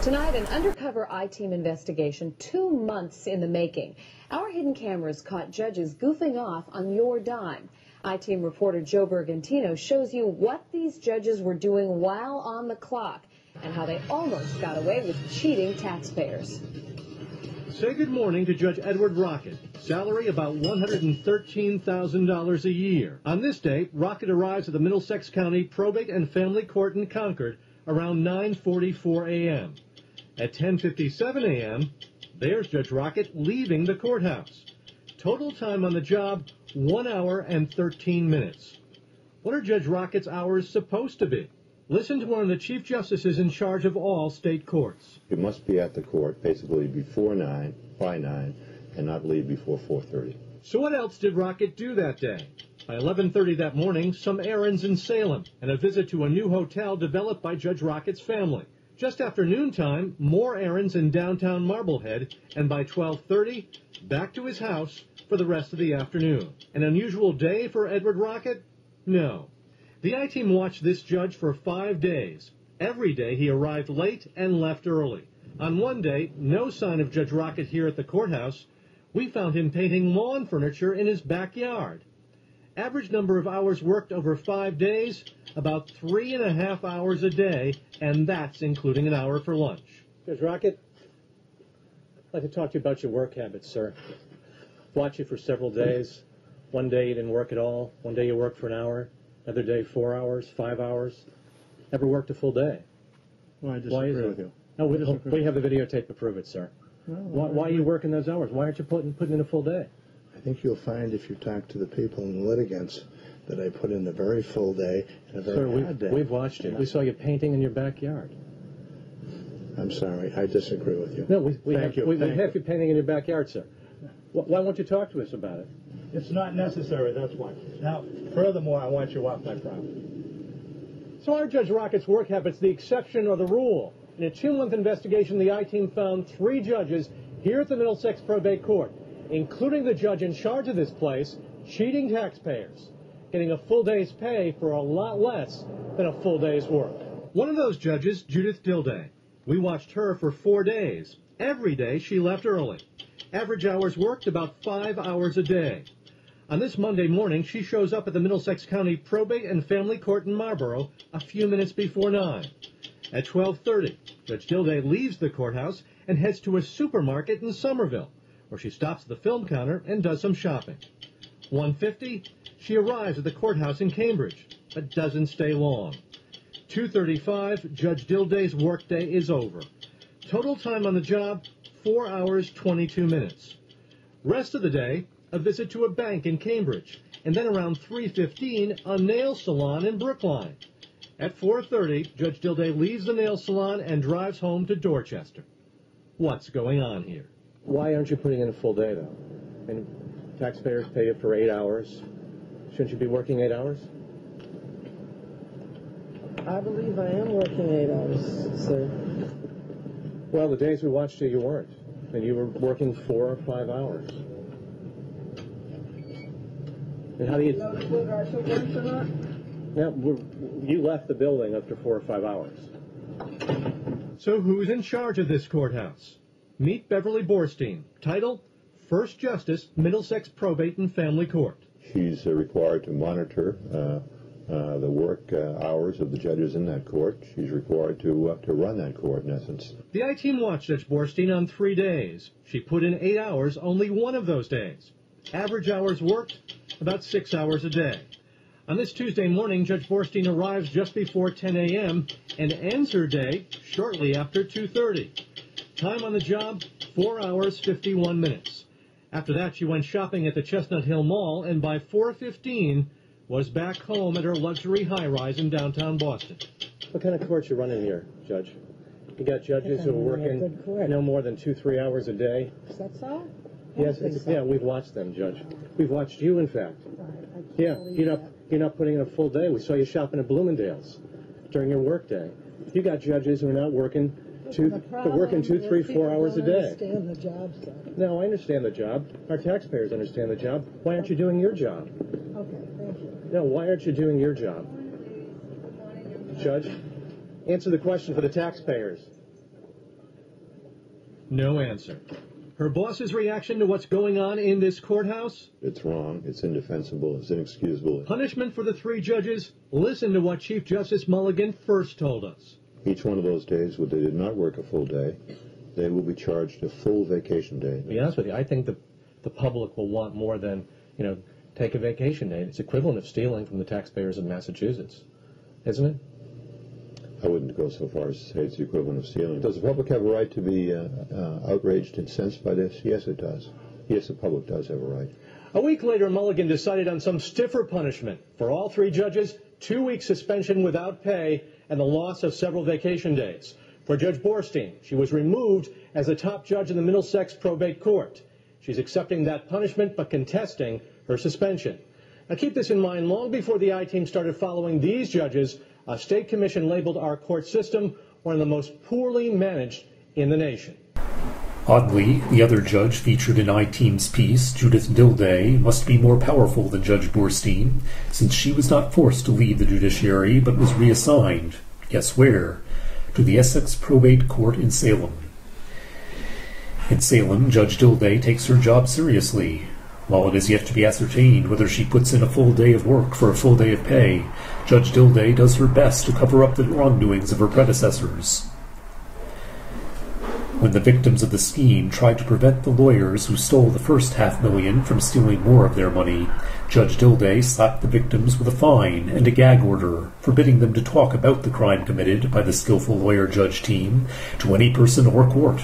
Tonight, an undercover I-Team investigation 2 months in the making. Our hidden cameras caught judges goofing off on your dime. I-Team reporter Joe Bergantino shows you what these judges were doing while on the clock and how they almost got away with cheating taxpayers. Say good morning to Judge Edward Rocket. Salary about $113,000 a year. On this date, Rocket arrives at the Middlesex County Probate and Family Court in Concord around 9:44 a.m. At 10:57 a.m., there's Judge Rocket leaving the courthouse. Total time on the job, 1 hour and 13 minutes. What are Judge Rocket's hours supposed to be? Listen to one of the Chief Justices in charge of all state courts. You must be at the court basically before 9, by 9, and not leave before 4:30. So what else did Rocket do that day? By 11:30 that morning, some errands in Salem and a visit to a new hotel developed by Judge Rocket's family. Just after noontime, more errands in downtown Marblehead, and by 12:30, back to his house for the rest of the afternoon. An unusual day for Edward Rocket? No. The I-Team watched this judge for 5 days. Every day he arrived late and left early. On one day, no sign of Judge Rocket here at the courthouse. We found him painting lawn furniture in his backyard. Average number of hours worked over 5 days, about 3.5 hours a day, and that's including an hour for lunch. Judge Rocket, I'd like to talk to you about your work habits, sir. Watch you for several days. One day you didn't work at all. One day you worked for an hour. Another day 4 hours, 5 hours. Never worked a full day. Well, I disagree with you. No, we have the videotape to prove it, sir. No, why are you working those hours? Why aren't you putting in a full day? I think you'll find if you talk to the people and the litigants that I put in a very full day and a very hard day. We've watched you. We saw you painting in your backyard. I'm sorry. I disagree with you. No, we have you painting in your backyard, sir. Why won't you talk to us about it? It's not necessary, that's why. Now, furthermore, I want you off my property. So are Judge Rocket's work habits the exception or the rule? In a 2-month investigation, the I-Team found 3 judges here at the Middlesex Probate Court, including the judge in charge of this place, cheating taxpayers, getting a full day's pay for a lot less than a full day's work. One of those judges, Judith Dilday. We watched her for 4 days. Every day she left early. Average hours worked about 5 hours a day. On this Monday morning, she shows up at the Middlesex County Probate and Family Court in Marlborough a few minutes before 9. At 12:30, Judge Dilday leaves the courthouse and heads to a supermarket in Somerville, where she stops at the film counter and does some shopping. 1:50, she arrives at the courthouse in Cambridge, but doesn't stay long. 2:35, Judge Dilday's workday is over. Total time on the job, 4 hours, 22 minutes. Rest of the day, a visit to a bank in Cambridge, and then around 3:15, a nail salon in Brookline. At 4:30, Judge Dilday leaves the nail salon and drives home to Dorchester. What's going on here? Why aren't you putting in a full day, though? I mean, taxpayers pay you for 8 hours. Shouldn't you be working 8 hours? I believe I am working 8 hours, sir. Well, the days we watched you, you weren't. And you were working 4 or 5 hours. And how do you... Yeah, you left the building after 4 or 5 hours. So who's in charge of this courthouse? Meet Beverly Borstein. Title, First Justice, Middlesex Probate and Family Court. She's required to monitor the work hours of the judges in that court. She's required to run that court, in essence. The I-Team watched Judge Borstein on 3 days. She put in 8 hours only one of those days. Average hours worked, about 6 hours a day. On this Tuesday morning, Judge Borstein arrives just before 10 a.m. and ends her day shortly after 2:30. Time on the job, 4 hours, 51 minutes. After that, she went shopping at the Chestnut Hill Mall, and by 4:15 was back home at her luxury high-rise in downtown Boston. What kind of court you running here, Judge? You got judges who are working no more than 2-3 hours a day? Is that so? Yes, yeah, we've watched them, Judge. We've watched you, in fact. Yeah, you're not putting in a full day. We saw you shopping at Bloomingdale's during your work day. You got judges who are not working they're working 2, 3, 4 hours a day. I understand the job, sir. No, I understand the job. Our taxpayers understand the job. Why aren't you doing your job? Okay, thank you. No, why aren't you doing your job? Judge, answer the question for the taxpayers. No answer. Her boss's reaction to what's going on in this courthouse? It's wrong. It's indefensible. It's inexcusable. Punishment for the 3 judges? Listen to what Chief Justice Mulligan first told us. Each one of those days where they did not work a full day, they will be charged a full vacation day. To be honest with you, I think the public will want more than, take a vacation day. It's equivalent of stealing from the taxpayers of Massachusetts, isn't it? I wouldn't go so far as to say it's the equivalent of stealing. Does the public have a right to be outraged, incensed by this? Yes, it does. Yes, the public does have a right. A week later, Mulligan decided on some stiffer punishment. For all 3 judges, 2-week suspension without pay and the loss of several vacation days. For Judge Borstein, she was removed as a top judge in the Middlesex Probate Court. She's accepting that punishment but contesting her suspension. Now keep this in mind, long before the I-Team started following these judges, a state commission labeled our court system one of the most poorly managed in the nation. Oddly, the other judge featured in I-Team's piece, Judith Dilday, must be more powerful than Judge Borstein, since she was not forced to leave the judiciary but was reassigned, guess where, to the Essex Probate Court in Salem. In Salem, Judge Dilday takes her job seriously. While it is yet to be ascertained whether she puts in a full day of work for a full day of pay, Judge Dilday does her best to cover up the wrongdoings of her predecessors. When the victims of the scheme tried to prevent the lawyers who stole the first $500,000 from stealing more of their money, Judge Dilday slapped the victims with a fine and a gag order, forbidding them to talk about the crime committed by the skillful lawyer-judge team to any person or court.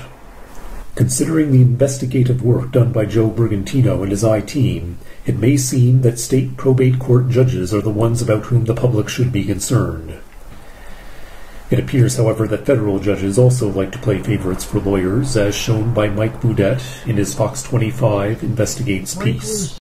Considering the investigative work done by Joe Bergantino and his I-Team, it may seem that state probate court judges are the ones about whom the public should be concerned. It appears, however, that federal judges also like to play favorites for lawyers, as shown by Mike Boudet in his Fox 25 Investigates piece.